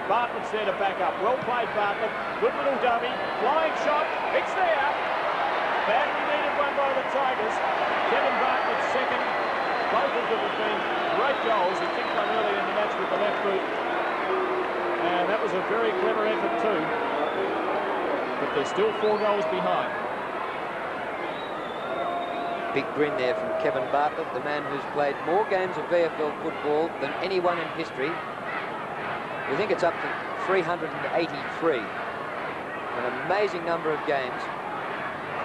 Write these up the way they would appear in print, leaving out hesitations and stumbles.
Bartlett's there to back up. Well played, Bartlett. Good little dummy. Flying shot. It's there. Badly needed one by the Tigers. Kevin Bartlett's second. Both of them have been great goals. He kicked one early in the match with the left boot. And that was a very clever effort too. But they're still 4 goals behind. Big grin there from Kevin Bartlett, the man who's played more games of VFL football than anyone in history. We think it's up to 383. An amazing number of games.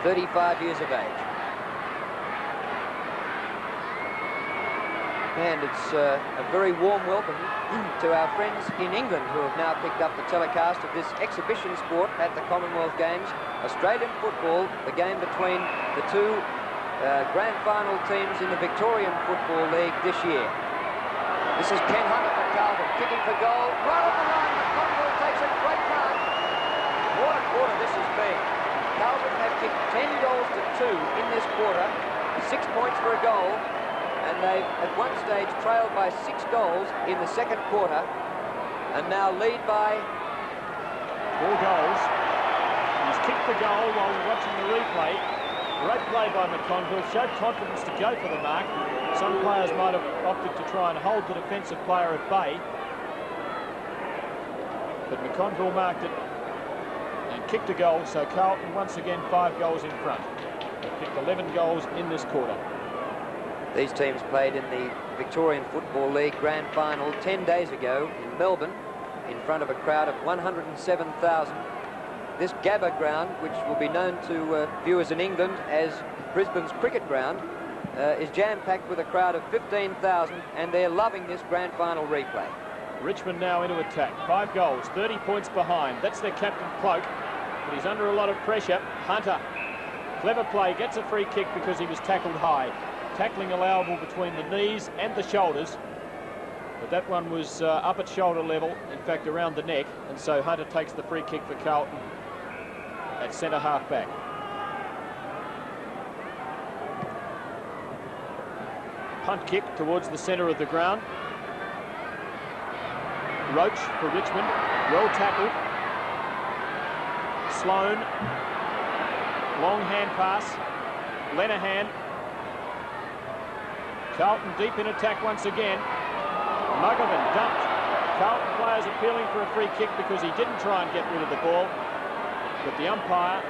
35 years of age. And it's a very warm welcome to our friends in England who have now picked up the telecast of this exhibition sport at the Commonwealth Games. Australian football, the game between the two grand final teams in the Victorian Football League this year. This is Ken Hunter for Carlton, kicking for goal. Right on the line, the Commonwealth takes a great mark. What a quarter this has been. Carlton have kicked 10 goals to 2 in this quarter, 6 points for a goal. And they, at one stage, trailed by 6 goals in the second quarter, and now lead by 4 goals. He's kicked the goal while we're watching the replay. Great play by McConville. Showed confidence to go for the mark. Some players might have opted to try and hold the defensive player at bay, but McConville marked it and kicked a goal. So Carlton once again 5 goals in front. They've kicked 11 goals in this quarter. These teams played in the Victorian Football League Grand Final 10 days ago in Melbourne in front of a crowd of 107,000. This Gabba ground, which will be known to viewers in England as Brisbane's cricket ground, is jam-packed with a crowd of 15,000, and they're loving this Grand Final replay. Richmond now into attack. 5 goals, 30 points behind. That's their captain, Cloak, but he's under a lot of pressure. Hunter, clever play, gets a free kick because he was tackled high. Tackling allowable between the knees and the shoulders, but that one was up at shoulder level, in fact around the neck, and so Hunter takes the free kick for Carlton at centre half back. Punt kick towards the centre of the ground. Roach for Richmond, well tackled. Sloan, long hand pass. Lenihan. Carlton deep in attack once again. Muggerman dumped. Carlton players appealing for a free kick because he didn't try and get rid of the ball. But the umpire,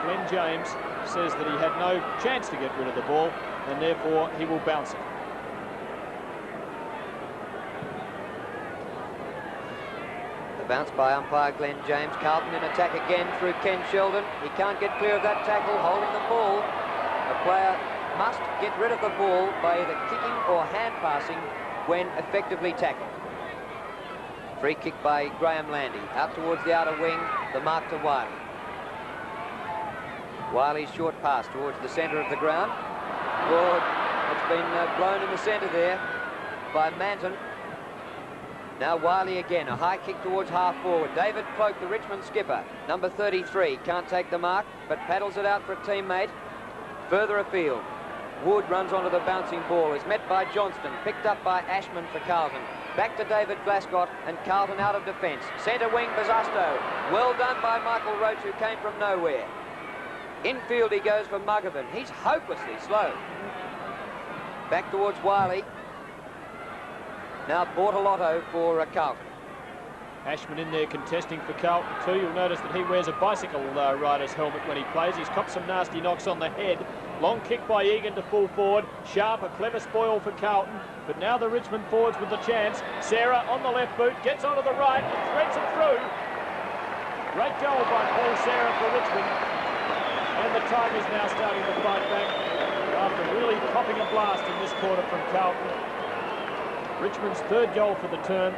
Glenn James, says that he had no chance to get rid of the ball, and therefore he will bounce it. The bounce by umpire Glenn James. Carlton in attack again through Ken Sheldon. He can't get clear of that tackle, holding the ball. A player must get rid of the ball by either kicking or hand passing when effectively tackled. Free kick by Graham Landy. Out towards the outer wing, the mark to Wiley. Wiley's short pass towards the centre of the ground. Well, it's been blown in the centre there by Manton. Now Wiley again, a high kick towards half forward. David Cloak, the Richmond skipper, number 33, can't take the mark, but paddles it out for a teammate. Further afield, Wood runs onto the bouncing ball, is met by Johnston, picked up by Ashman for Carlton. Back to David Glascott, and Carlton out of defence. Centre wing, Bazasto. Well done by Michael Roach, who came from nowhere. Infield he goes for Muggerman. He's hopelessly slow. Back towards Wiley. Now Bortolotto for Carlton. Ashman in there contesting for Carlton too. You'll notice that he wears a bicycle rider's helmet when he plays. He's copped some nasty knocks on the head. Long kick by Egan to full forward. Sharp, a clever spoil for Carlton. But now the Richmond forwards with the chance. Sarah on the left boot, gets onto the right, and threads it through. Great goal by Paul Sarah for Richmond. And the Tigers now starting to fight back after really copping a blast in this quarter from Carlton. Richmond's 3rd goal for the term,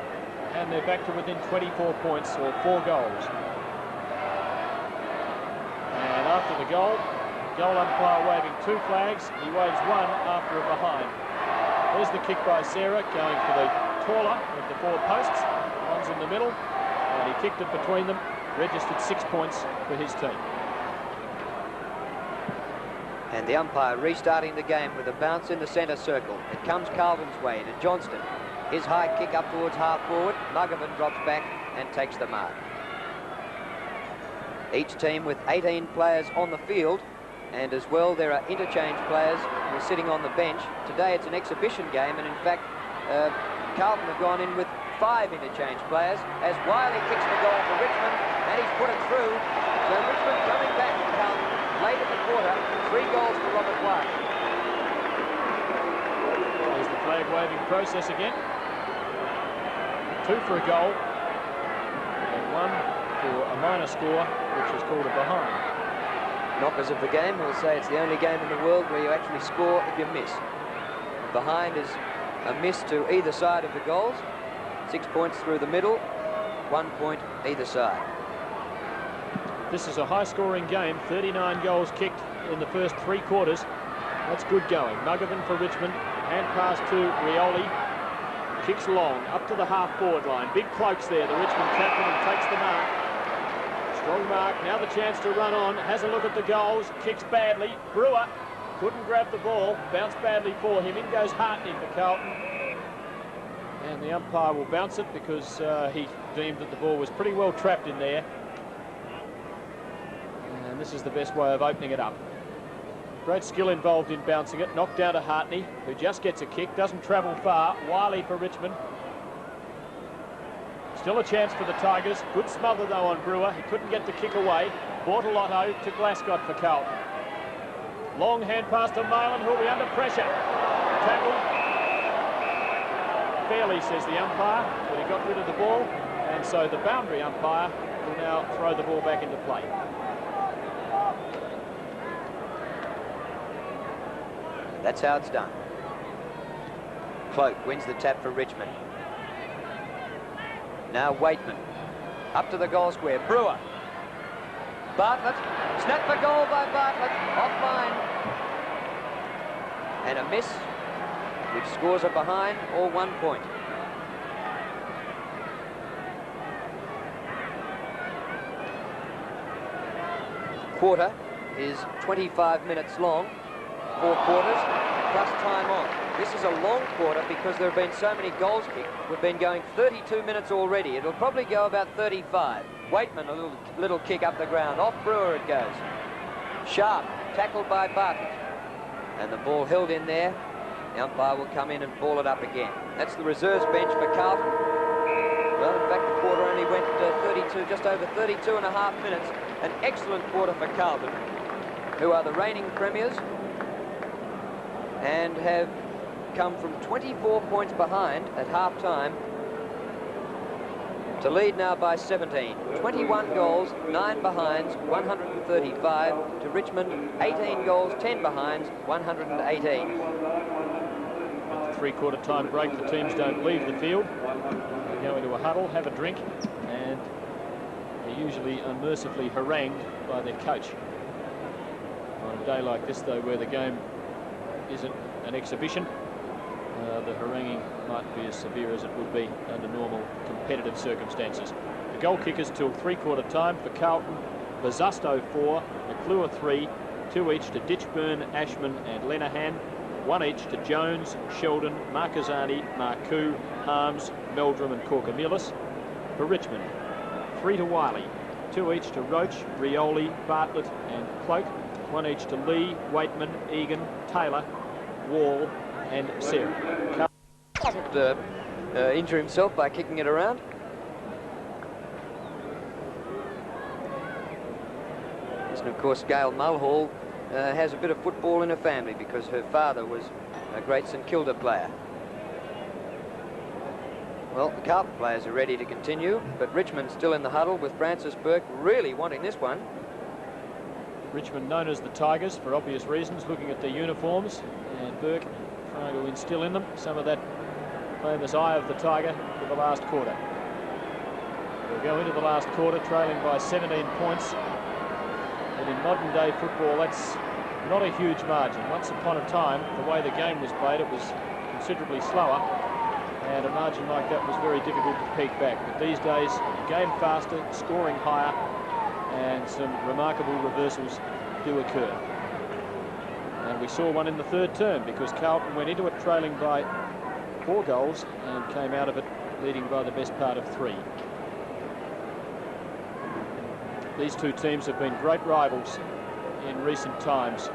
and they're back to within 24 points, or 4 goals. And after the goal umpire waving 2 flags. He waves 1 after a behind. There's the kick by Sarah, going for the taller of the 4 posts. One's in the middle, and he kicked it between them, registered 6 points for his team. And the umpire restarting the game with a bounce in the centre circle. It comes Carlton's way to Johnston. His high kick up towards half forward. Muggerman drops back. and takes the mark. Each team with 18 players on the field, and as well there are interchange players who are sitting on the bench. Today it's an exhibition game, and in fact Carlton have gone in with 5 interchange players as Wiley kicks the goal for Richmond, and he's put it through. So Richmond coming back to Carlton late in the quarter, 3 goals for Robert Wiley. There's the flag waving process again. 2 for a goal, and 1 for a minor score, which is called a behind. Knockers of the game will say it's the only game in the world where you actually score if you miss. Behind is a miss to either side of the goals. 6 points through the middle, 1 point either side. This is a high-scoring game. 39 goals kicked in the first 3 quarters. That's good going. Muggervan for Richmond. Hand pass to Rioli. Kicks long, up to the half-forward line. Big cloaks there. The Richmond captain and takes the mark. Strong mark. Now the chance to run on. Has a look at the goals. Kicks badly. Brewer couldn't grab the ball. Bounced badly for him. In goes Hartney for Carlton. And the umpire will bounce it because he deemed that the ball was pretty well trapped in there. And this is the best way of opening it up. Great skill involved in bouncing it. Knocked down to Hartney, who just gets a kick. Doesn't travel far. Wiley for Richmond. Still a chance for the Tigers. Good smother, though, on Brewer. He couldn't get the kick away. Bortolotto to Glascott for Carlton. Long hand pass to Marlin, who'll be under pressure. Tackle. Fairly, says the umpire, but he got rid of the ball, and so the boundary umpire will now throw the ball back into play. That's how it's done. Cloak wins the tap for Richmond. Now Waitman. Up to the goal square. Brewer. Bartlett. Snap for goal by Bartlett. Offline. And a miss, which scores a behind or 1 point. Quarter is 25 minutes long. 4 quarters plus time on. This is a long quarter because there have been so many goals kicked. We've been going 32 minutes already. It'll probably go about 35. Waitman, a little kick up the ground. Off Brewer it goes. Sharp, tackled by Bartlett. And the ball held in there. The umpire will come in and ball it up again. That's the reserves bench for Carlton. Well, in fact, the quarter only went 32, just over 32 and a half minutes. An excellent quarter for Carlton, who are the reigning premiers and have come from 24 points behind at half-time to lead now by 17. 21 goals, 9 behinds, 135 to Richmond. 18 goals, 10 behinds, 118. At the 3-quarter time break, the teams don't leave the field. They go into a huddle, have a drink, and they're usually unmercifully harangued by their coach. On a day like this, though, where the game isn't an exhibition, the haranguing might be as severe as it would be under normal competitive circumstances. The goal kickers till 3-quarter time for Carlton: Bazzusto 4, McClure 3, 2 each to Ditchburn, Ashman and Lenahan, 1 each to Jones, Sheldon, Marquezani, Marcoux, Harms, Meldrum and Corcomelis. For Richmond, 3 to Wiley, 2 each to Roach, Rioli, Bartlett and Cloak, 1 each to Lee, Waitman, Egan, Taylor, Wall and Sarah. Injure himself by kicking it around. And of course, Gail Mulhall has a bit of football in her family because her father was a great St Kilda player. Well, the Carlton players are ready to continue, but Richmond's still in the huddle with Francis Burke really wanting this one. Richmond, known as the Tigers for obvious reasons, looking at their uniforms, and Burke trying to instill in them some of that famous eye of the Tiger for the last quarter. We'll go into the last quarter trailing by 17 points. And in modern day football, that's not a huge margin. Once upon a time, the way the game was played, it was considerably slower, and a margin like that was very difficult to peek back. But these days, the game faster, scoring higher, and some remarkable reversals do occur. And we saw one in the third term because Carlton went into it trailing by 4 goals and came out of it leading by the best part of 3. These two teams have been great rivals in recent times.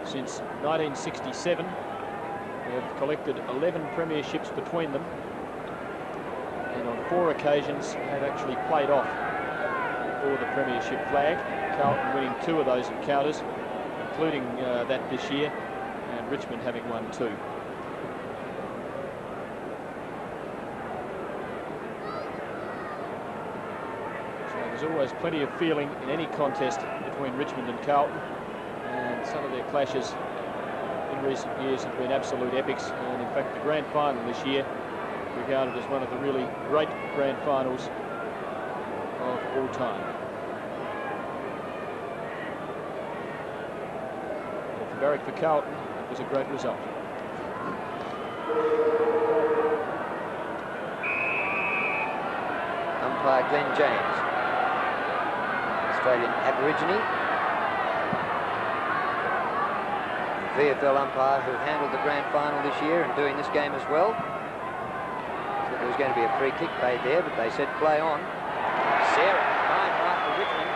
Since 1967, they have collected 11 premierships between them, and on 4 occasions have actually played off for the premiership flag. Carlton winning 2 of those encounters, including that this year, and Richmond having won 2. There's always plenty of feeling in any contest between Richmond and Carlton, and some of their clashes in recent years have been absolute epics, and in fact the grand final this year regarded as one of the really great grand finals of all time. But for Barrack, for Carlton, it was a great result. Umpire Glenn James, Australian Aborigine. VFL umpire who handled the grand final this year and doing this game as well. So there was going to be a free kick paid there, but they said play on. Sarah, fine right for Richmond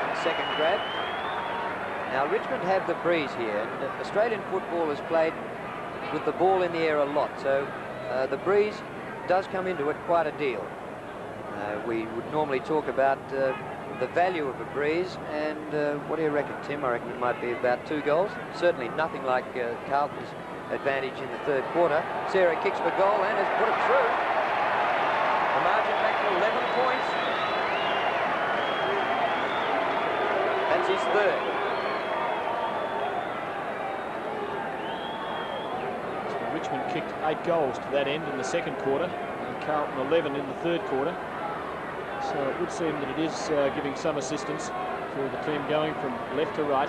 in the second grab. Now Richmond have the breeze here, and Australian football is played with the ball in the air a lot, so the breeze does come into it quite a deal. We would normally talk about the value of a breeze, and what do you reckon, Tim? I reckon it might be about 2 goals. Certainly nothing like Carlton's advantage in the third quarter. Sarah kicks for goal and has put it through. The margin back to 11 points. That's his third. So Richmond kicked 8 goals to that end in the second quarter, and Carlton 11 in the third quarter. So it would seem that it is giving some assistance to the team going from left to right.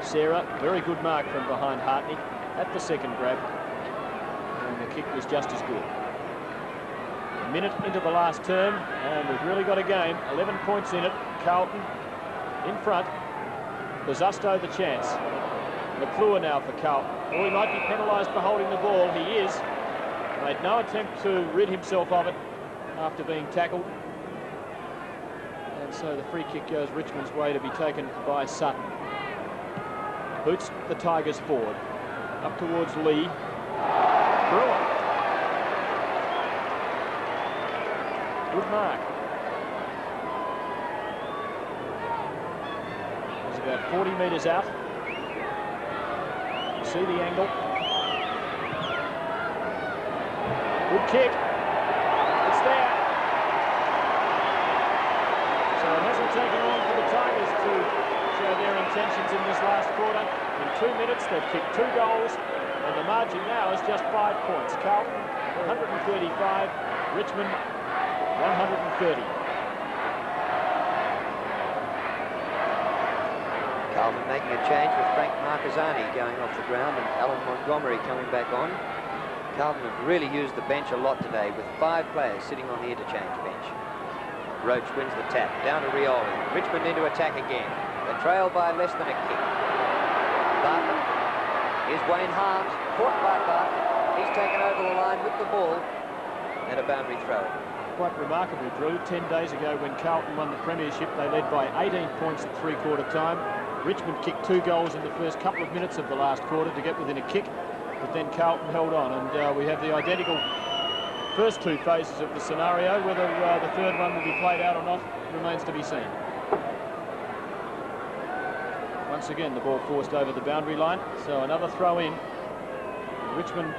Sarah, very good mark from behind Hartney at the second grab, and the kick was just as good. A minute into the last term, and we've really got a game. 11 points in it. Carlton in front. Bosustow the chance. McClure now for Carlton. Oh, he might be penalised for holding the ball. He is. Made no attempt to rid himself of it after being tackled. And so the free kick goes Richmond's way to be taken by Sutton. Boots the Tigers forward. Up towards Lee. Brewer. Good mark. He's about 40 metres out. You see the angle. Good kick. It's there. So it hasn't taken long for the Tigers to show their intentions in this last quarter. In 2 minutes, they've kicked 2 goals, and the margin now is just 5 points. Carlton, 135, Richmond, 130. Carlton making a change with Frank Marcazzani going off the ground and Alan Montgomery coming back on. Carlton have really used the bench a lot today, with 5 players sitting on the interchange bench. Roach wins the tap, down to Rioli. Richmond into attack again. They're trailed by less than a kick. Bartlett, here's one in halves, caught by Bartlett. He's taken over the line with the ball, and a boundary throw. Quite remarkable, Drew. 10 days ago when Carlton won the premiership, they led by 18 points at three-quarter time. Richmond kicked 2 goals in the first couple of minutes of the last quarter to get within a kick, but then Carlton held on, and we have the identical first 2 phases of the scenario. Whether the third one will be played out or not remains to be seen. Once again, the ball forced over the boundary line, so another throw in. Richmond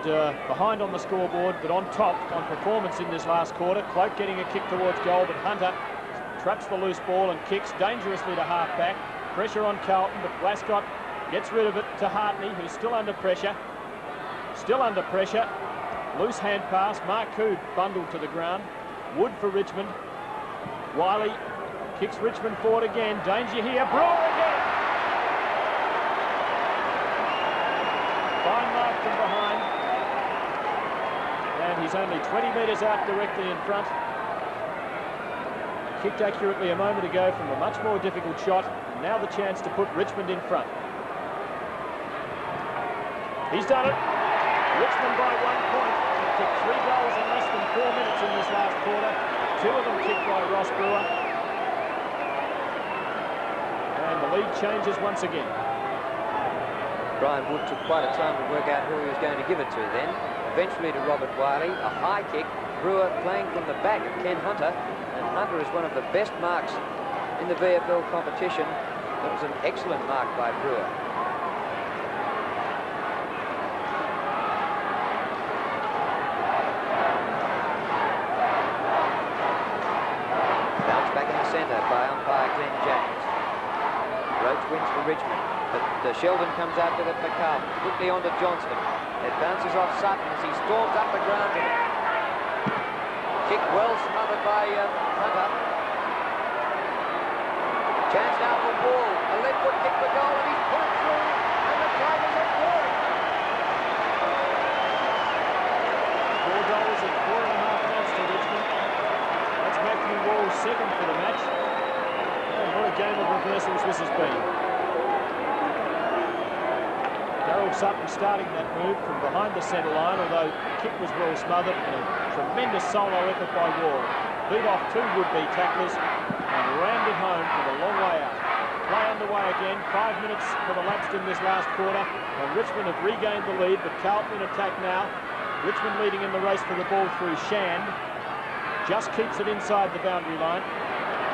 behind on the scoreboard, but on top on performance in this last quarter. Cloak getting a kick towards goal, but Hunter traps the loose ball and kicks dangerously to half-back. Pressure on Carlton, but Glascott gets rid of it to Hartney, who's still under pressure. Still under pressure. Loose hand pass. Marcoux bundled to the ground. Wood for Richmond. Wiley kicks Richmond forward again. Danger here. Brewer again. Fine mark from behind. And he's only 20 metres out directly in front. Kicked accurately a moment ago from a much more difficult shot. And now the chance to put Richmond in front. He's done it. Richmond by 1 point. They've kicked 3 goals in less than 4 minutes in this last quarter. 2 of them kicked by Ross Brewer. lead changes once again. Brian Wood took quite a time to work out who he was going to give it to then. Eventually to Robert Wiley, a high kick. Brewer playing from the back of Ken Hunter, and Hunter is one of the best marks in the VFL competition. That was an excellent mark by Brewer. Bounce back in the centre by umpire Glenn James. Roach wins for Richmond, but Sheldon comes out with it for Carlton. Quickly on to Johnston. It bounces off Sutton as he storms up the ground with it. Kick well smothered by Hunter. Chance now for Ball. A left foot kick for goal, and he's put it through, and the Tigers are pouring. 4 goals in 4.5 minutes to Richmond. That's Matthew Wall's second for the match. And what a game of reversals this has been. Darryl Sutton starting that move from behind the centre line, although the kick was well smothered, and a tremendous solo effort by Wall. Beat off 2 would-be tacklers and rammed it home with a long way out. Play underway again, 5 minutes for the lapsed in this last quarter, and Richmond have regained the lead, but Carlton in attack now. Richmond leading in the race for the ball through Shand. Just keeps it inside the boundary line.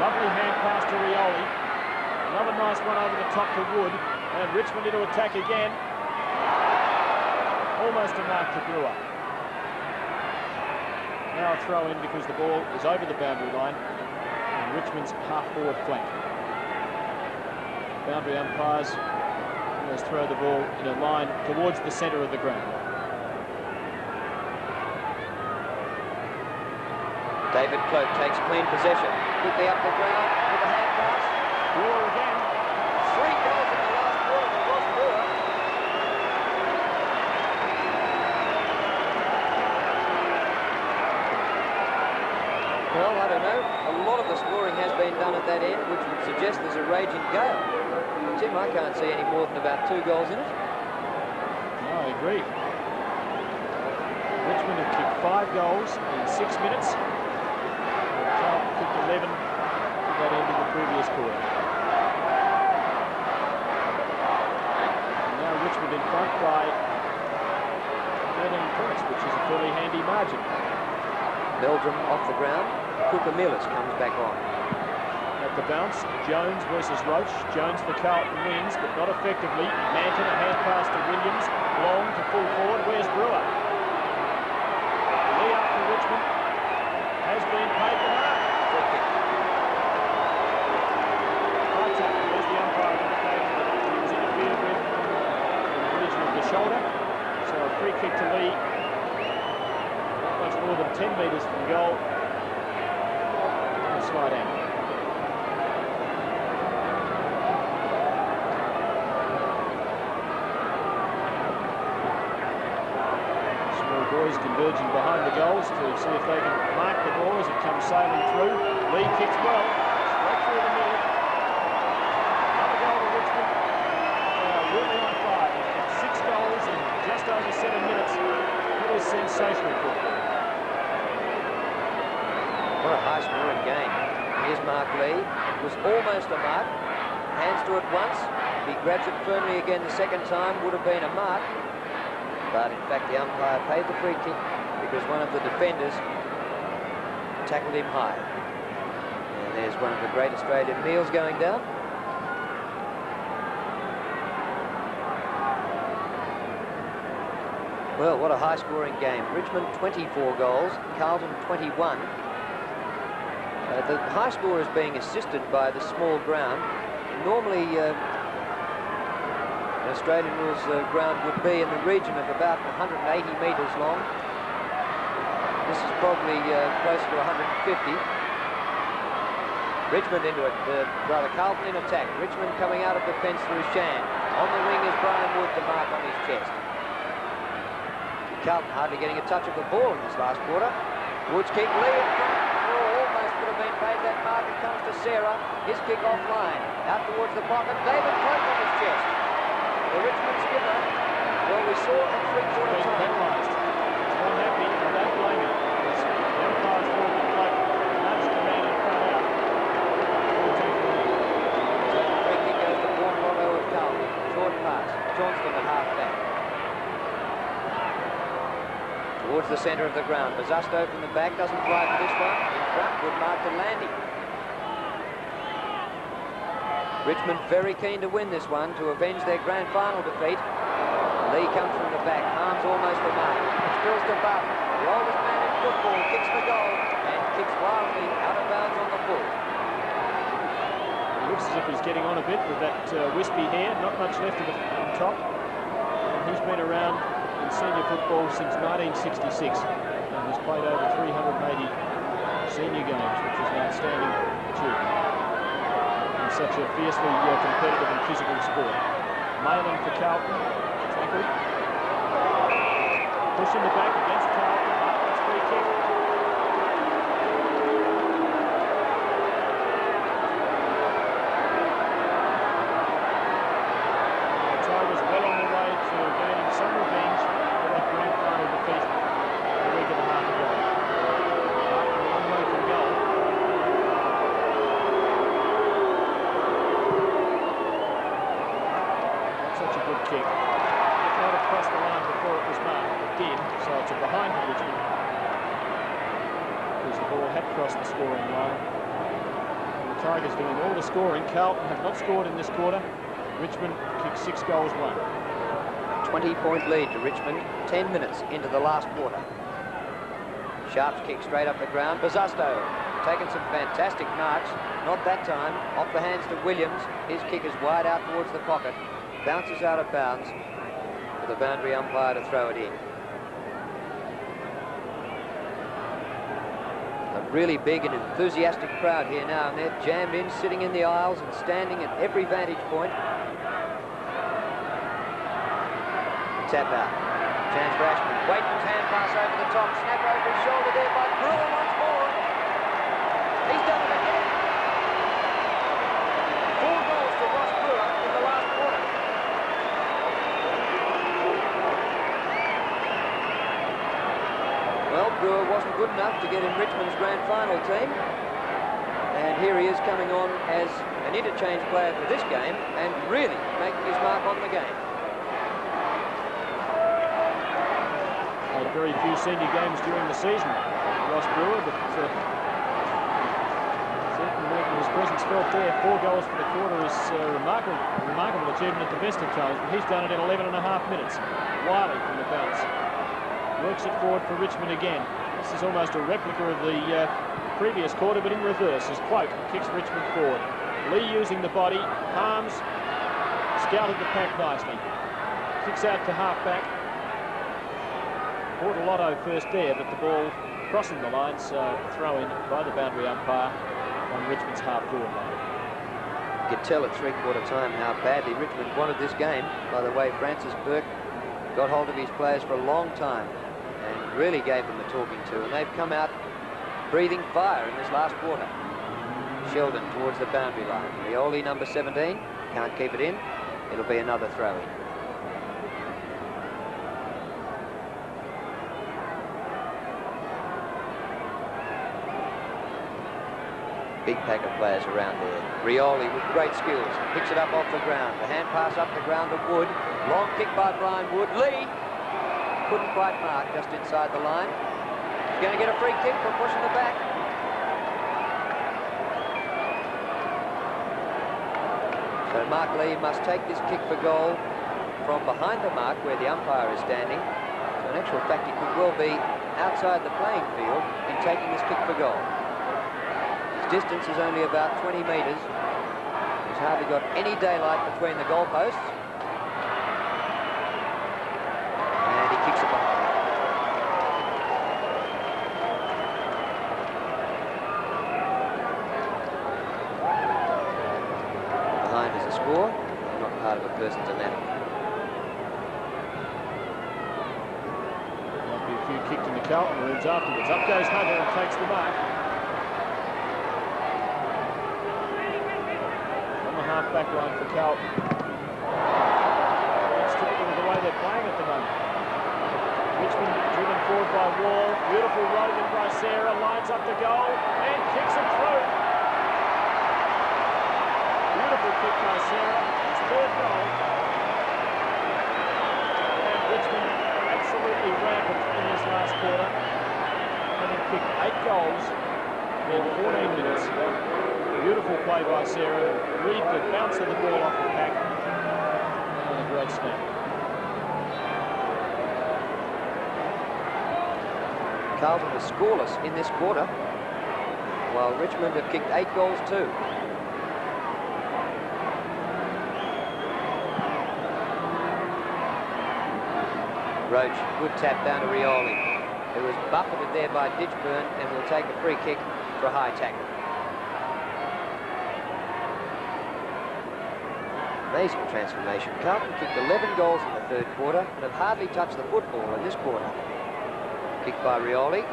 Lovely hand pass to Rioli. Another nice one over the top to Wood, and Richmond into attack again. Almost a mark to Brewer. Now a throw in because the ball is over the boundary line on Richmond's half-forward flank. Boundary umpires almost throw the ball in a line towards the centre of the ground. David Cloak takes clean possession. Quickly up the ground with a hand pass. Brewer again. 3 goals in the last quarter for Ross Brewer. Well, I don't know. A lot of the scoring has been done at that end, which would suggest there's a raging gale. Tim, I can't see any more than about 2 goals in it. No, I agree. Richmond have kicked 5 goals in 6 minutes. Carlton kicked 11 at that end of the previous quarter. And now Richmond in front by 13 points, which is a fairly handy margin. Meldrum off the ground. Kuka-Millis comes back on. At the bounce, Jones versus Roach. Jones for Carlton wins, but not effectively. Manton, a hand pass to Williams. Long to full forward. Where's Brewer? Lee up for Richmond. Has been paid the mark. High tackle. There's the umpire indicating that he was interfered with in the region of the shoulder. So a free kick to Lee. Not much more than 10 metres from goal. Slide angle. Small boys converging behind the goals to see if they can mark the ball as it comes sailing through. Lee kicks well, straight through the middle. Another goal to Richmond. They are really on fire. They've got 6 goals in just over 7 minutes. It is sensational football. What a high-scoring game. Here's Mark Lee. It was almost a mark. Hands to it once. If he grabs it firmly again the second time, would have been a mark. But in fact, the umpire paid the free kick because one of the defenders tackled him high. And there's one of the great Australian meals going down. Well, what a high-scoring game. Richmond 24 goals, Carlton 21. The high score is being assisted by the small ground. Normally, an Australian rules ground would be in the region of about 180 metres long. This is probably closer to 150. Richmond into it, rather Carlton in attack. Richmond coming out of defence through Shand. On the wing is Brian Wood, the mark on his chest. Carlton hardly getting a touch of the ball in this last quarter. Wood's kick, Lee in front. Could have been paid that mark. It comes to Sarah. His kick offline. Out towards the pocket. David Cloak on his chest. The Richmond skipper. Well, we saw at 3/4 time. Penalised. He's not happy. I don't blame him. The umpire's thought that Cloak nudged the man in front out. So the free kick goes to towards the centre of the ground. Bazusto from the back, doesn't fly for this one. In front, good mark to Landy. Richmond very keen to win this one to avenge their grand final defeat. Lee comes from the back, arms almost the mark. Spills to Buff, the oldest man in football, kicks for goal and kicks wildly out of bounds on the full. It looks as if he's getting on a bit with that wispy hair, not much left of it on top. And he's been around in senior football since 1966 and has played over 380 senior games, which is an outstanding achievement. Such a fiercely competitive and physical sport. Malin for Carlton. Tackle. Push in the back against Carlton. That's free kick. The Tigers well on the way to gaining some revenge for that grand final defeat a week and a half ago. Carlton a long way from goal. Such a good kick. It might have crossed the line before it was marked. It did, so it's a behind for Richmond. Because the ball had crossed the scoring line. And the Tigers doing all the scoring. Carlton have not scored in this quarter. Richmond kicked 6 goals, 1. 20-point lead to Richmond, 10 minutes into the last quarter. Sharp's kick straight up the ground. Bazusto taking some fantastic marks. Not that time. Off the hands to Williams. His kick is wide out towards the pocket. Bounces out of bounds for the boundary umpire to throw it in. A really big and enthusiastic crowd here now, and they're jammed in, sitting in the aisles and standing at every vantage point. Tap out. Chance for Ashman. Waitman's hand pass over the top. Snap over his shoulder there by Brewer once more. He's done it again. 4 goals for Ross Brewer in the last quarter. Well, Brewer wasn't good enough to get in Richmond's grand final team. And here he is coming on as an interchange player for this game and really making his mark on the game. Had very few senior games during the season, Ross Brewer, but certainly making his presence felt there. 4 goals for the quarter is a remarkable achievement at the best of times, but he's done it in 11.5 minutes. Wiley from the bounce. Works it forward for Richmond again. This is almost a replica of the previous quarter, but in reverse, as Cloak kicks Richmond forward. Lee using the body. Harms scouted the pack nicely. Kicks out to half-back. Caught a lotto first there, but the ball crossing the line, so throw in by the boundary umpire on Richmond's half-forward line. You could tell at 3/4 time how badly Richmond wanted this game. By the way, Francis Burke got hold of his players for a long time and really gave them a talking to, and they've come out breathing fire in this last quarter. Sheldon towards the boundary line. Rioli, number 17, can't keep it in. It'll be another throw-in. Big pack of players around there. Rioli with great skills. Picks it up off the ground. The hand pass up the ground to Wood. Long kick by Brian Wood. Lee couldn't quite mark, just inside the line. He's going to get a free kick for pushing the back. So Mark Lee must take this kick for goal from behind the mark where the umpire is standing. So in actual fact, he could well be outside the playing field in taking this kick for goal. His distance is only about 20 metres. He's hardly got any daylight between the goalposts. And he kicks it behind. Behind is a score, not part of a person's anatomy. Might be a few kicked in the Carlton rooms afterwards. Up goes Hunter and takes the mark. Back line for Carlton. It's typical of the way they're playing at the moment. Richmond driven forward by Wall. Beautiful rolling by Sarah. Lines up the goal and kicks it through. Beautiful kick by Sarah. It's 3rd goal. And Richmond absolutely rampant in this last quarter. Beautiful play by Sarah. Read the bounce of the ball off the pack. And a great snap. Carlton was scoreless in this quarter, while Richmond have kicked 8 goals too. Roach, good tap down to Rioli, who was buffeted there by Ditchburn and will take a free kick for a high tackle. Amazing transformation. Carlton kicked 11 goals in the third quarter and have hardly touched the football in this quarter. Kicked by Rioli.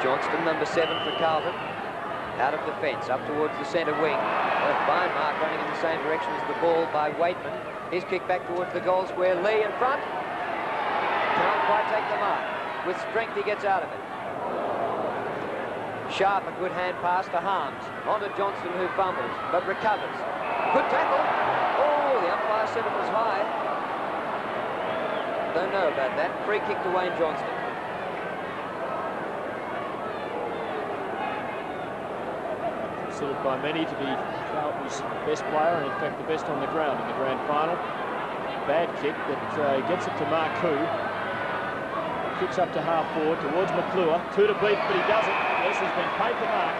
Johnston, number 7 for Carlton. Out of defence, up towards the centre wing. A fine mark running in the same direction as the ball by Waitman. His kick back towards the goal square. Lee in front. Can't quite take the mark. With strength, he gets out of it. Sharp, a good hand pass to Harms. On to Johnston, who fumbles, but recovers. Good tackle. Oh, the umpire said it was high. Don't know about that. Free kick to Wayne Johnston. Considered by many to be Carlton's best player, and in fact the best on the ground in the grand final. Bad kick that gets it to Marcoux. Kicks up to half forward towards McClure. 2 to beat, but he doesn't. This has been paid to mark.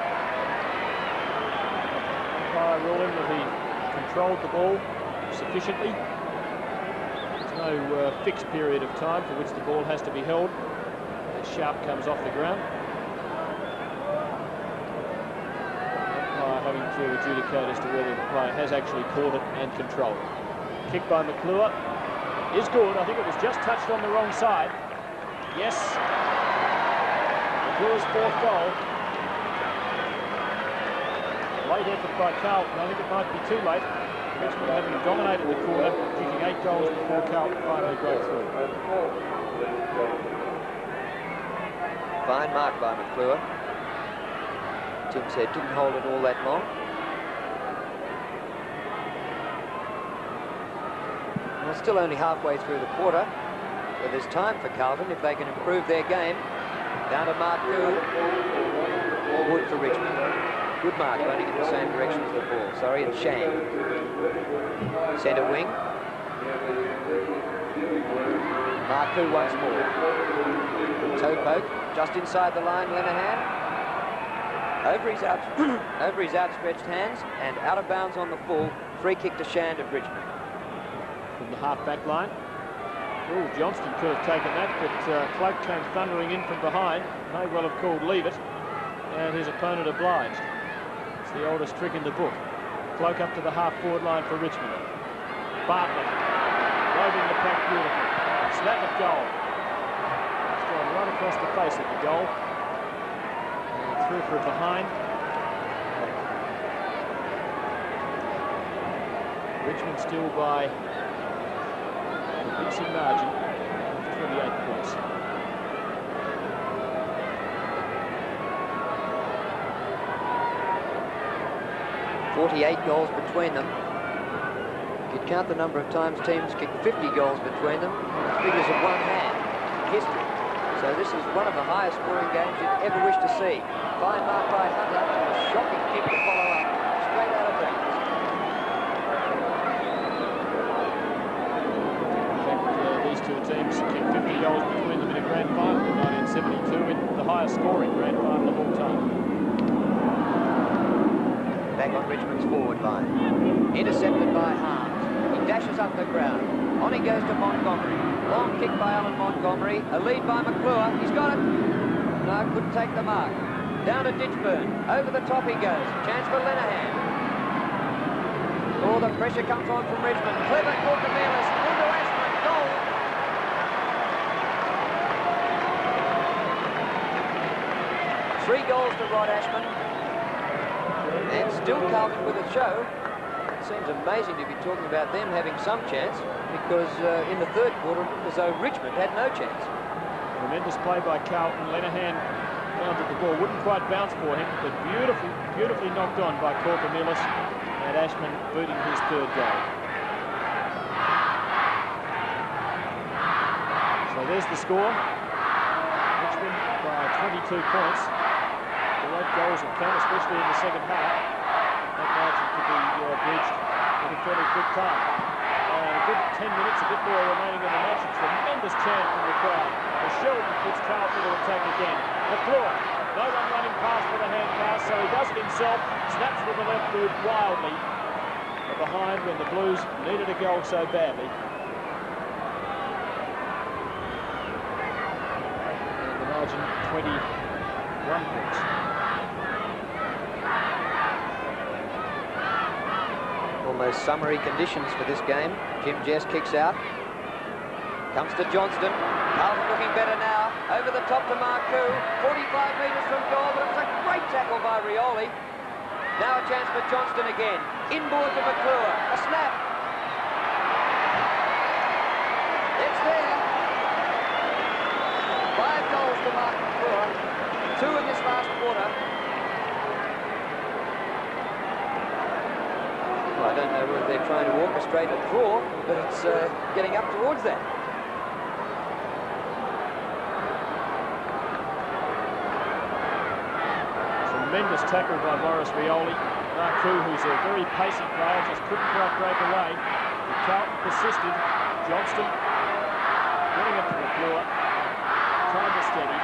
Umpire ruling that he controlled the ball sufficiently. There's no fixed period of time for which the ball has to be held as Sharp comes off the ground. Umpire having to adjudicate as to whether the player has actually caught it and controlled it. Kick by McClure is good. I think it was just touched on the wrong side. Yes. McClure's 4th goal. Late effort by Carlton. I think it might be too late. Richmond having dominated the quarter, kicking 8 goals before Carlton finally broke through. Fine mark by McClure. Tim said didn't hold it all that long. Well, still only halfway through the quarter, so there's time for Carlton if they can improve their game. Down to Marcoux. Wood for Richmond. Good mark running in the same direction as the ball. Sorry, and Shang. Centre wing. Marcoux once more. Toe poke, just inside the line, Lenahan. Over his outstretched hands and out of bounds on the full. Free kick to Shand of Richmond. From the half-back line. Oh, Johnston could have taken that, but Cloak came thundering in from behind. May well have called leave it, and his opponent obliged. It's the oldest trick in the book. Cloak up to the half-forward line for Richmond. Bartlett, roving the pack beautifully. Slap at goal. It's gone right across the face of the goal. And through for it behind. Richmond still by a decent margin of 28 points. .48 goals between them. You could count the number of times teams kicked 50 goals between them. Figures of one hand in history. So this is one of the highest scoring games you'd ever wish to see. Fine mark by Hunter. A shocking kick to follow up. Straight out of bounds. These two teams kicked 50 goals between them in a grand final in 1972, in the highest scoring grand final of all time. Back on Richmond's forward line. Intercepted by Harms. He dashes up the ground. On he goes to Montgomery. Long kick by Alan Montgomery. A lead by McClure. He's got it. No, couldn't take the mark. Down to Ditchburn. Over the top he goes. Chance for Lenahan. Oh, the pressure comes on from Richmond. Clever Cortamilis. Into Ashman. Goal. Three goals to Rod Ashman. And still Carlton with a show. It seems amazing to be talking about them having some chance, because in the third quarter, it looked as though Richmond had no chance. Tremendous play by Carlton. Lenahan found that the ball wouldn't quite bounce for him, but beautifully knocked on by Cortamilis, and Ashman booting his third goal. So there's the score. Richmond by 22 points. The goals have come, especially in the second half, that margin could be breached in a fairly quick time. A good 10 minutes, a bit more remaining in the match. A tremendous chant from the crowd. The Sheldon puts Carlton to attack again. McClure, no one running past for the hand pass, so he does it himself. Snaps with the left boot wildly. Behind when the Blues needed a goal so badly. And the margin 21 points. Almost summery conditions for this game. Jim Jess kicks out. Comes to Johnston. Carlton looking better now. Over the top to Marcoux. 45 metres from goal, but it was a great tackle by Rioli. Now a chance for Johnston again. Inboard to McClure. A snap. It's there. 5 goals to Mark McClure. 2 in this last quarter. Well, I don't know whether they're trying to orchestrate a draw, but it's getting up towards that. Tremendous tackle by Maurice Rioli. Marcoux, who's a very pacey player, just couldn't quite break away. But Carlton persisted. Johnston getting it to the floor. Trying to steady.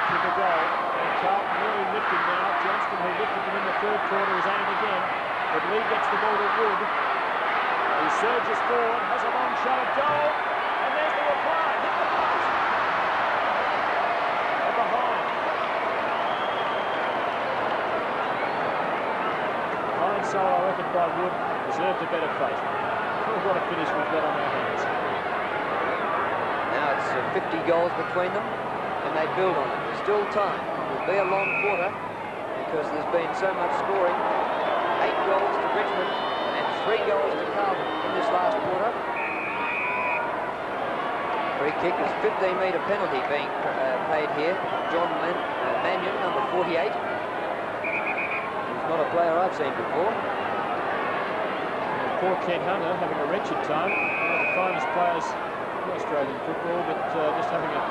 To the goal. And Carlton really lifting now. Johnston, who lifted them in the third quarter, is at it again. But Lee gets the ball to Wood. He surges forward, has a long shot at goal. And there's the reply. Hit the post. And behind. Fine solo, I reckon, by Wood. Deserved a better fate. What a finish we've got on our hands. Now it's 50 goals between them, and they build on it. There's still time. It will be a long quarter because there's been so much scoring. 8 goals to Richmond and 3 goals to Carlton in this last quarter. Free kick is 15-metre penalty being paid here. John Mannion, number 48. He's not a player I've seen before. Poor Ken Hunter having a wretched time. One of the finest players in Australian football, but just having a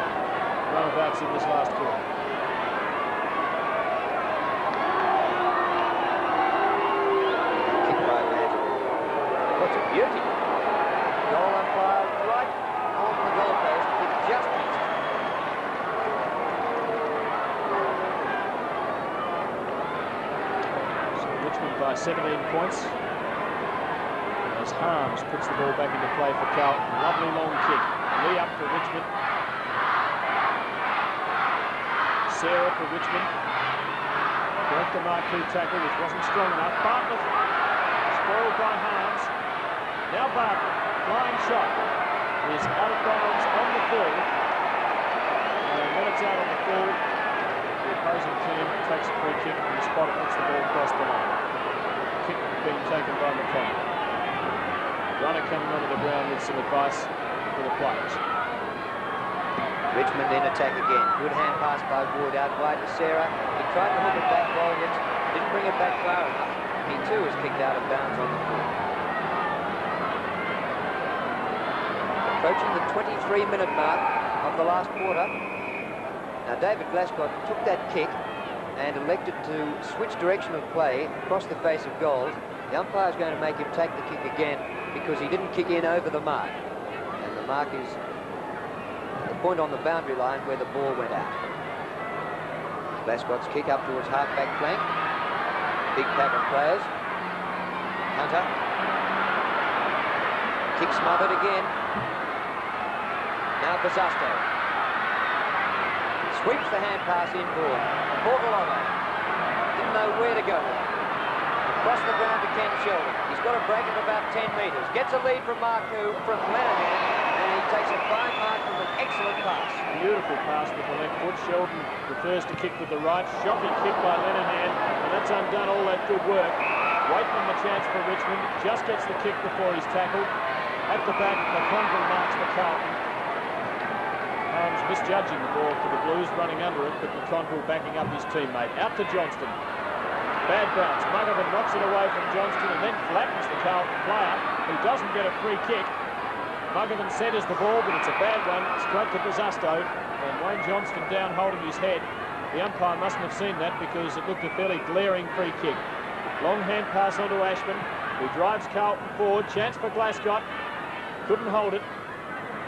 runabouts in this last quarter. Kick by Mannion. What's a beauty. Goal umpire right on the goalpost. It just missed. So Richmond by 17 points. Harms puts the ball back into play for Carlton. Lovely long kick. Lee up for Richmond. Sarah for Richmond. Broke the Marcoux tackle, which wasn't strong enough. Bartlett spoiled by Harms. Now Bartlett, flying shot, is out of bounds on the full. And when it's out on the full, the opposing team takes a free kick from the spot it puts the ball across the line. The kick being taken by McConnell. Runner coming onto the ground with some advice for the players. Richmond in attack again. Good hand pass by Wood out wide to Sarah. He tried to hook it back well, yet didn't bring it back far enough. He too was kicked out of bounds on the floor. Approaching the 23-minute mark of the last quarter. Now David Glascott took that kick and elected to switch direction of play across the face of goal. The umpire's going to make him take the kick again because he didn't kick in over the mark. And the mark is the point on the boundary line where the ball went out. Glascott's kick up towards half-back flank. Big pack of players. Hunter. Kick smothered again. Now Bazasto. Sweeps the hand pass inboard. Portolovo. Didn't know where to go. Across the ground to Ken Sheldon. He's got a break of about 10 metres. Gets a lead from Marcoux, from Lenihan, and he takes a fine mark from an excellent pass. Beautiful pass with the left foot. Sheldon prefers to kick with the right. Shocking kick by Lenihan, and that's undone all that good work. Waiting on the chance for Richmond. Just gets the kick before he's tackled. At the back, McConnell marks for Carlton. Harms misjudging the ball for the Blues, running under it, but McConnell backing up his teammate. Out to Johnston. Bad bounce. Muggerman knocks it away from Johnston and then flattens the Carlton player, who doesn't get a free kick. Muggerman centres the ball, but it's a bad one. Straight to Bazasto. And Wayne Johnston down holding his head. The umpire mustn't have seen that because it looked a fairly glaring free kick. Long hand pass onto Ashman, who drives Carlton forward. Chance for Glasgow. Couldn't hold it.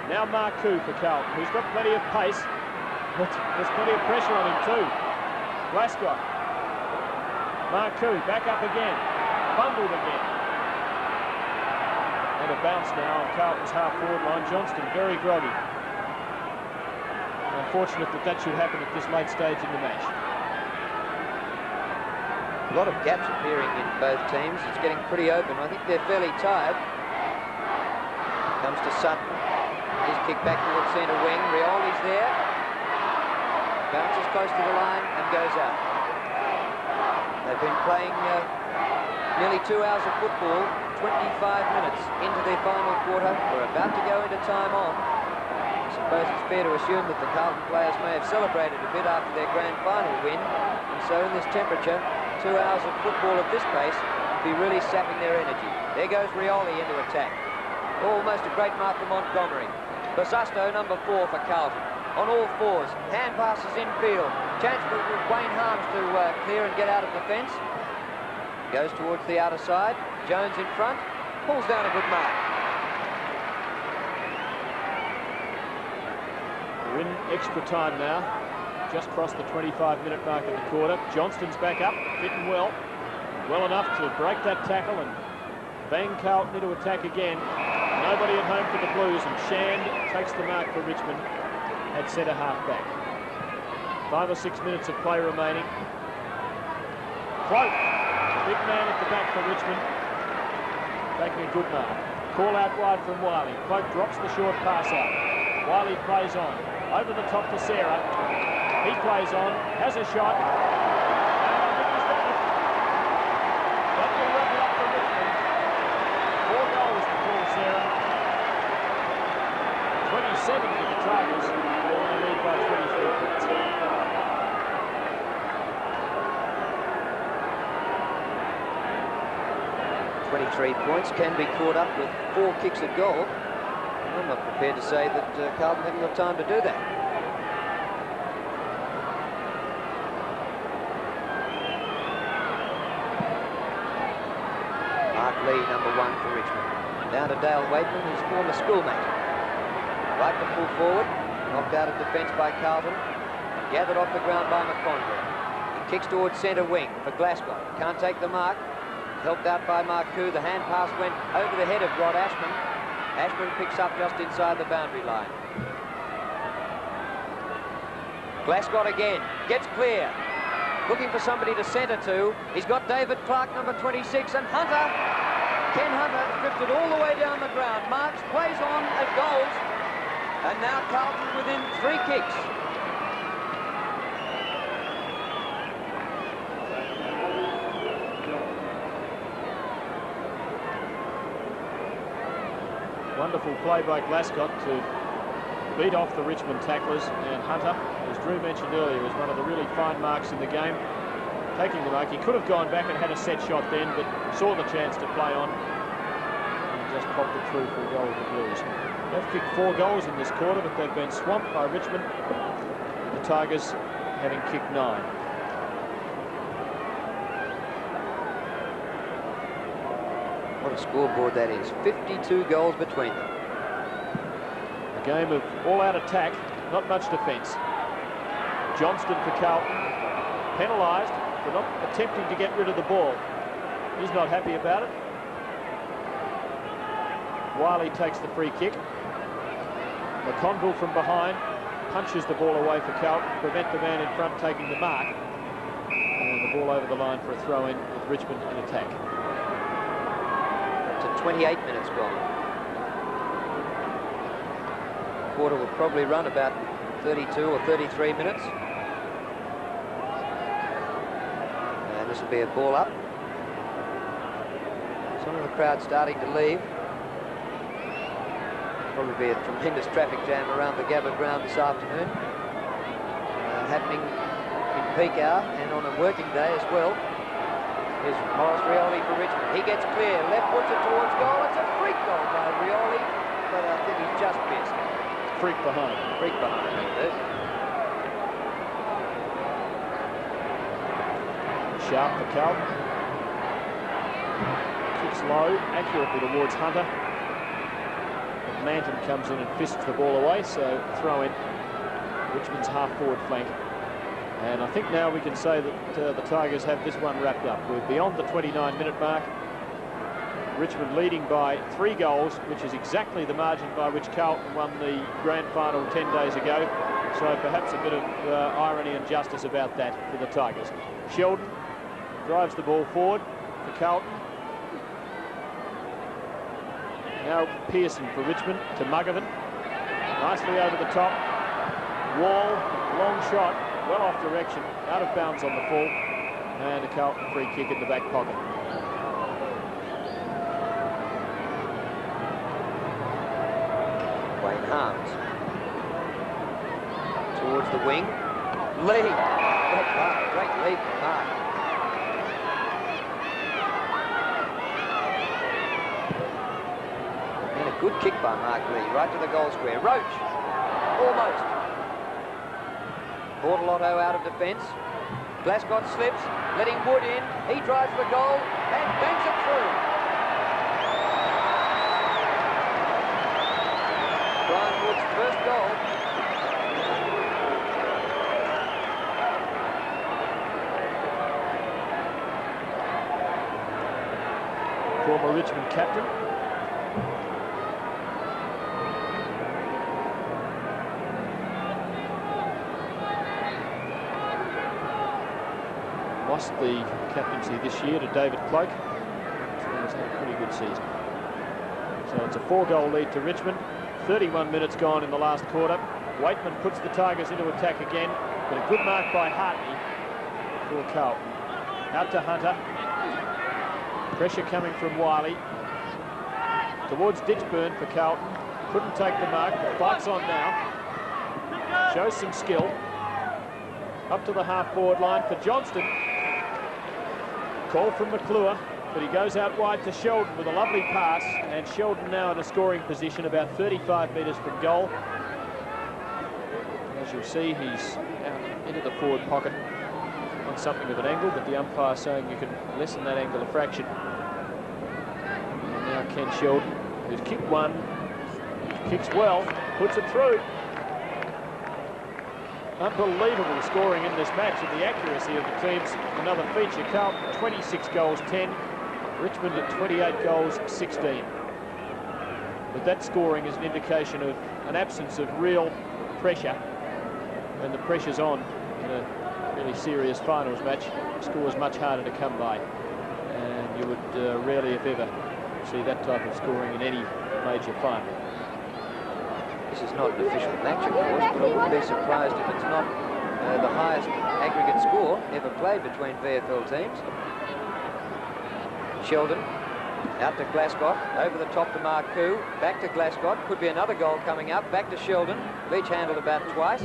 Now Marcoux for Carlton, who's got plenty of pace. But there's plenty of pressure on him too. Glasgow. Marcoux back up again. Bundled again. And a bounce now on Carlton's half-forward line. Johnston very groggy. Unfortunate that that should happen at this late stage in the match. A lot of gaps appearing in both teams. It's getting pretty open. I think they're fairly tired. Comes to Sutton. He's kicked back towards centre wing. Rioli's there. Bounces close to the line and goes out. They've been playing nearly 2 hours of football, 25 minutes into their final quarter. We're about to go into time on. I suppose it's fair to assume that the Carlton players may have celebrated a bit after their grand final win. And so in this temperature, 2 hours of football at this pace will be really sapping their energy. There goes Rioli into attack. Almost a great mark for Montgomery. Basusto, number 4 for Carlton. On all fours, hand passes infield. Chance for Wayne Harms to clear and get out of defence. Goes towards the outer side. Jones in front. Pulls down a good mark. We're in extra time now. Just crossed the 25-minute mark of the quarter. Johnston's back up, fitting well. Well enough to break that tackle and bang Carlton into attack again. Nobody at home for the Blues, and Shand takes the mark for Richmond at centre half back. 5 or 6 minutes of play remaining. Cloak, big man at the back for Richmond, taking a good mark. Call out wide from Wiley. Cloak drops the short pass out. Wiley plays on. Over the top to Sarah. He plays on, has a shot. That will wrap it up for Richmond. 4 goals for Paul Sarah. 27 for the Tigers. They lead by 23 points. 23 points can be caught up with 4 kicks at goal. I'm not prepared to say that Carlton haven't got time to do that. Mark Lee, number 1 for Richmond. Down to Dale Waitman, his former schoolmate. Right to full forward, knocked out of defence by Carlton, gathered off the ground by McConville. He kicks towards centre wing for Glasgow. Can't take the mark. Helped out by Marcoux. The hand pass went over the head of Rod Ashman. Ashman picks up just inside the boundary line. Glasgow again, gets clear. Looking for somebody to centre to. He's got David Clark, number 26, and Hunter. Ken Hunter drifted all the way down the ground. Marks, plays on at goals. And now Carlton within 3 kicks. Wonderful play by Glasgow to beat off the Richmond tacklers, and Hunter, as Drew mentioned earlier, was one of the really fine marks in the game. Taking the mark, he could have gone back and had a set shot then, but saw the chance to play on and just popped it through for a goal of the Blues. They've kicked 4 goals in this quarter, but they've been swamped by Richmond, the Tigers having kicked 9. What a scoreboard that is. 52 goals between them. A game of all-out attack, not much defence. Johnston for Carlton, penalised for not attempting to get rid of the ball. He's not happy about it. Wiley takes the free kick. McConville from behind punches the ball away for Carlton, prevent the man in front taking the mark. And the ball over the line for a throw-in with Richmond in attack. To 28 minutes gone. Quarter will probably run about 32 or 33 minutes. And this will be a ball up. Some of the crowd starting to leave. Probably be a tremendous traffic jam around the Gabba ground this afternoon. Happening in peak hour and on a working day as well. Here's Maurice Rioli for Richmond. He gets clear, left puts it towards goal. It's a freak goal by Rioli, but I think he's just missed. Freak behind. Freak behind, Sharp for Carlton. Kicks low, accurately towards Hunter. But Manton comes in and fists the ball away, so throw in Richmond's half-forward flank. And I think now we can say that the Tigers have this one wrapped up. We're beyond the 29-minute mark. Richmond leading by 3 goals, which is exactly the margin by which Carlton won the grand final 10 days ago. So perhaps a bit of irony and justice about that for the Tigers. Sheldon drives the ball forward for Carlton. Now Pearson for Richmond to Mugovan. Nicely over the top. Wall, long shot, well off direction, out of bounds on the full. And a Carlton free kick in the back pocket. Harms towards the wing. Lee, great lead from Mark. And a good kick by Mark Lee, right to the goal square. Roach, almost. Bortolotto out of defence. Glasgow slips, letting Wood in. He drives the goal and bangs it through. Brian Wood's first goal. Former Richmond captain. Lost the captaincy this year to David Cloak. He's had a pretty good season. So it's a 4-goal lead to Richmond. 31 minutes gone in the last quarter. Waitman puts the Tigers into attack again, but a good mark by Hartney for Carlton. Out to Hunter. Pressure coming from Wiley. Towards Ditchburn for Carlton. Couldn't take the mark, but fights on now. Shows some skill. Up to the half-forward line for Johnston. Call from McClure. But he goes out wide to Sheldon with a lovely pass, and Sheldon now in a scoring position about 35 metres from goal. As you'll see, he's out into the forward pocket on something of an angle, but the umpire saying you can lessen that angle a fraction. And now Ken Sheldon, who's kicked one, kicks well, puts it through. Unbelievable scoring in this match, and the accuracy of the teams. Another feature. Carlton 26 goals 10. Richmond at 28 goals, 16. But that scoring is an indication of an absence of real pressure. When the pressure's on in a really serious finals match, the score is much harder to come by. And you would rarely, if ever, see that type of scoring in any major final. This is not an official match, of course, but I wouldn't be surprised if it's not the highest aggregate score ever played between VFL teams. Sheldon out to Glasgow, over the top to Marcoux, back to Glasgow, could be another goal coming up, back to Sheldon. Leach handled about twice.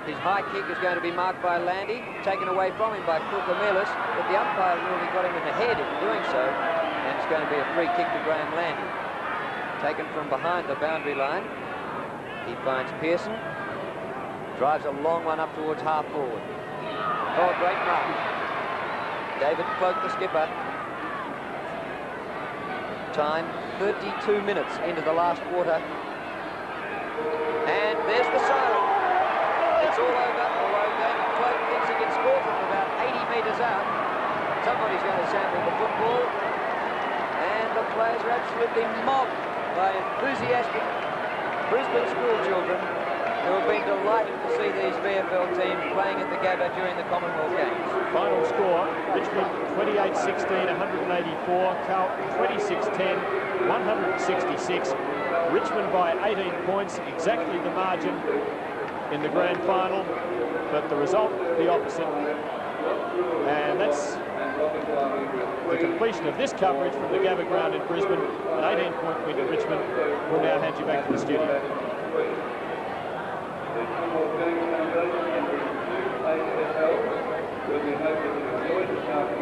His high kick is going to be marked by Landy, taken away from him by Koukamelis, but the umpire really got him in the head in doing so, and it's going to be a free kick to Graham Landy. Taken from behind the boundary line. He finds Pearson, drives a long one up towards half forward. Oh, great mark. David Cloak, the skipper. Time 32 minutes into the last quarter. And there's the siren. It's all over, although David Cloak thinks he can score from about 80 metres out. Somebody's going to sample the football. And the players are absolutely mobbed by enthusiastic Brisbane school children who have been delighted to see these VFL teams playing at the Gabba during the Commonwealth Games. Final score, Richmond 28-16, 184, Carlton 26-10, 166. Richmond by 18 points, exactly the margin in the grand final, but the result the opposite. And that's the completion of this coverage from the Gabba ground in Brisbane. An 18-point win to Richmond. We'll now hand you back to the studio. We hope that you enjoyed this afternoon.